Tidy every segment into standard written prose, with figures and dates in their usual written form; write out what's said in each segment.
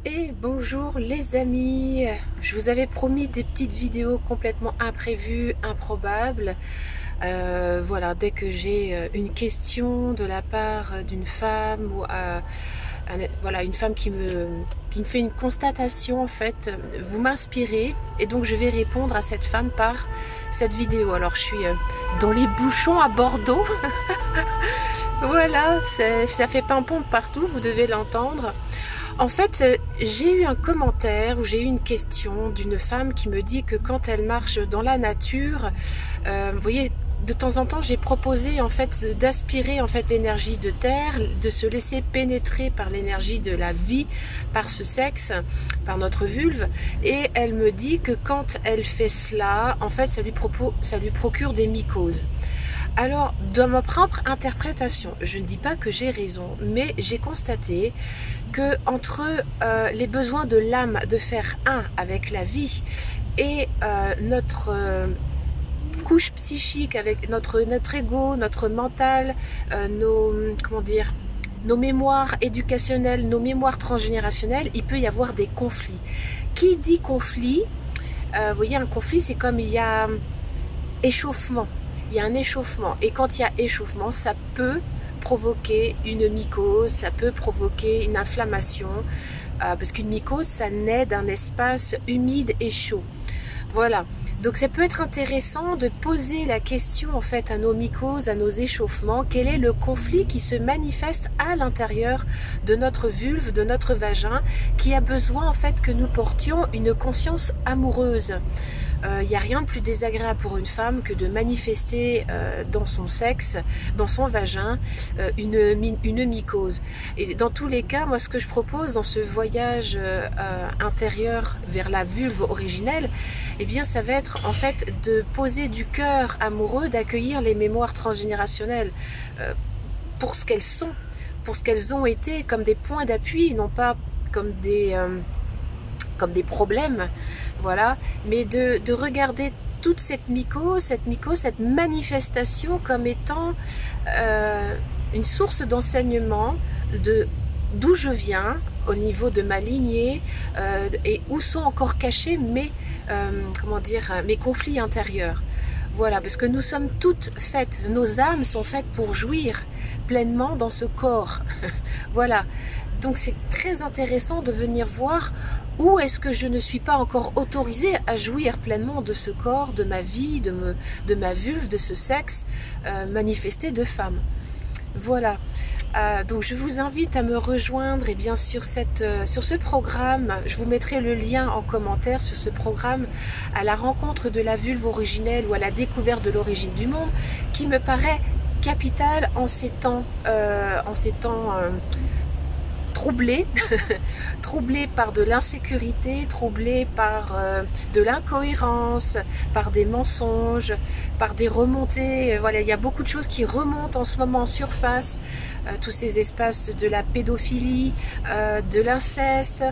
Et bonjour les amis, je vous avais promis des petites vidéos complètement imprévues, improbables. Voilà, dès que j'ai une question de la part d'une femme ou voilà, une femme qui me fait une constatation en fait, vous m'inspirez et donc je vais répondre à cette femme par cette vidéo. Alors je suis dans les bouchons à Bordeaux. Voilà, ça fait pimpon partout, vous devez l'entendre. En fait, j'ai eu un commentaire ou j'ai eu une question d'une femme qui me dit que quand elle marche dans la nature, vous voyez, de temps en temps, j'ai proposé en fait d'aspirer en fait l'énergie de terre, de se laisser pénétrer par l'énergie de la vie, par ce sexe, par notre vulve, et elle me dit que quand elle fait cela, en fait, ça lui procure des mycoses. Alors, dans ma propre interprétation, je ne dis pas que j'ai raison, mais j'ai constaté que entre les besoins de l'âme de faire un avec la vie et notre couche psychique avec notre ego, notre mental, nos mémoires éducationnelles, nos mémoires transgénérationnelles, il peut y avoir des conflits. Qui dit conflit, vous voyez, un conflit, c'est comme il y a échauffement. Il y a un échauffement. Et quand il y a échauffement, ça peut provoquer une mycose, ça peut provoquer une inflammation, parce qu'une mycose, ça naît d'un espace humide et chaud. Voilà. Donc ça peut être intéressant de poser la question en fait à nos mycoses, à nos échauffements, quel est le conflit qui se manifeste à l'intérieur de notre vulve, de notre vagin, qui a besoin en fait que nous portions une conscience amoureuse. Il n'y a rien de plus désagréable pour une femme que de manifester dans son sexe, dans son vagin, une mycose. Et dans tous les cas, moi ce que je propose dans ce voyage intérieur vers la vulve originelle, eh bien ça va être en fait de poser du cœur amoureux, d'accueillir les mémoires transgénérationnelles pour ce qu'elles sont, pour ce qu'elles ont été, comme des points d'appui, non pas comme des problèmes, voilà, mais de regarder toute cette mycose, cette manifestation comme étant une source d'enseignement de d'où je viens au niveau de ma lignée et où sont encore cachés mes conflits intérieurs. Voilà, parce que nous sommes toutes faites, nos âmes sont faites pour jouir pleinement dans ce corps. Voilà, donc c'est très intéressant de venir voir où est-ce que je ne suis pas encore autorisée à jouir pleinement de ce corps, de ma vie, de ma vulve, de ce sexe manifesté de femme. Voilà. Donc je vous invite à me rejoindre et bien sur ce programme, je vous mettrai le lien en commentaire sur ce programme à la rencontre de la vulve originelle ou à la découverte de l'origine du monde, qui me paraît capital en ces temps troublés, troublés par de l'insécurité, troublés par de l'incohérence, par des mensonges, par des remontées. Voilà, il y a beaucoup de choses qui remontent en ce moment en surface, tous ces espaces de la pédophilie, de l'inceste,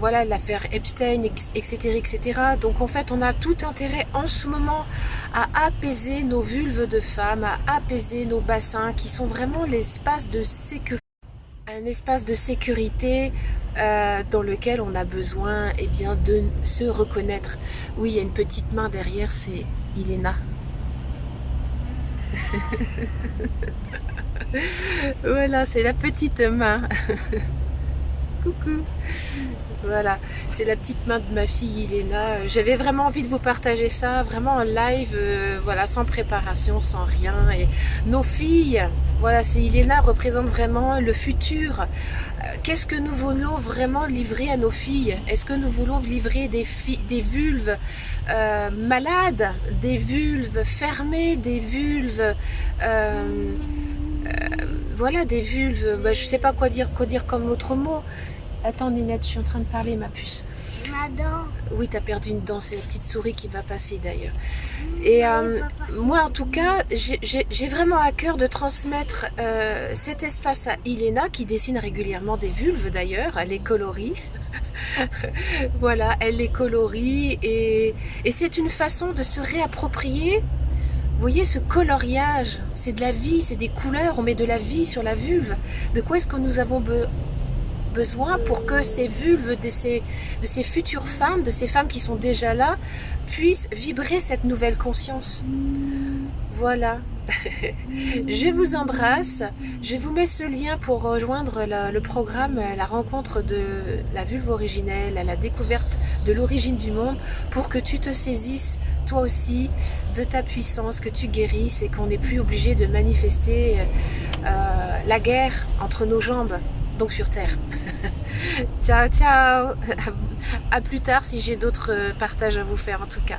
voilà, l'affaire Epstein, etc., etc. Donc en fait, on a tout intérêt en ce moment à apaiser nos vulves de femmes, à apaiser nos bassins qui sont vraiment l'espace de sécurité. Un espace de sécurité dans lequel on a besoin bien, de se reconnaître. Oui, il y a une petite main derrière, c'est Iléna. Voilà, c'est la petite main. Coucou. Voilà, c'est la petite main de ma fille Iléna. J'avais vraiment envie de vous partager ça, vraiment en live, voilà, sans préparation, sans rien. Et nos filles, voilà, c'est Iléna représente vraiment le futur. Qu'est-ce que nous voulons vraiment livrer à nos filles? Est-ce que nous voulons livrer des vulves malades, des vulves fermées, des vulves voilà, des vulves, je sais pas quoi dire comme autre mot. Attends Nénette, je suis en train de parler ma puce. Ma dent. Oui, t'as perdu une dent, c'est la petite souris qui va passer d'ailleurs. Et moi en tout cas, j'ai vraiment à cœur de transmettre cet espace à Iléna qui dessine régulièrement des vulves d'ailleurs, elle les colorie. Voilà, elle les colorie et c'est une façon de se réapproprier. Vous voyez ce coloriage, c'est de la vie, c'est des couleurs, on met de la vie sur la vulve. De quoi est-ce que nous avons besoin? besoin pour que ces vulves de ces futures femmes, de ces femmes qui sont déjà là, puissent vibrer cette nouvelle conscience. Voilà. Je vous embrasse. Je vous mets ce lien pour rejoindre le programme, la rencontre de la vulve originelle, à la découverte de l'origine du monde, pour que tu te saisisses toi aussi de ta puissance, que tu guérisses et qu'on n'est plus obligé de manifester la guerre entre nos jambes, donc sur Terre. Ciao, ciao. À plus tard si j'ai d'autres partages à vous faire en tout cas.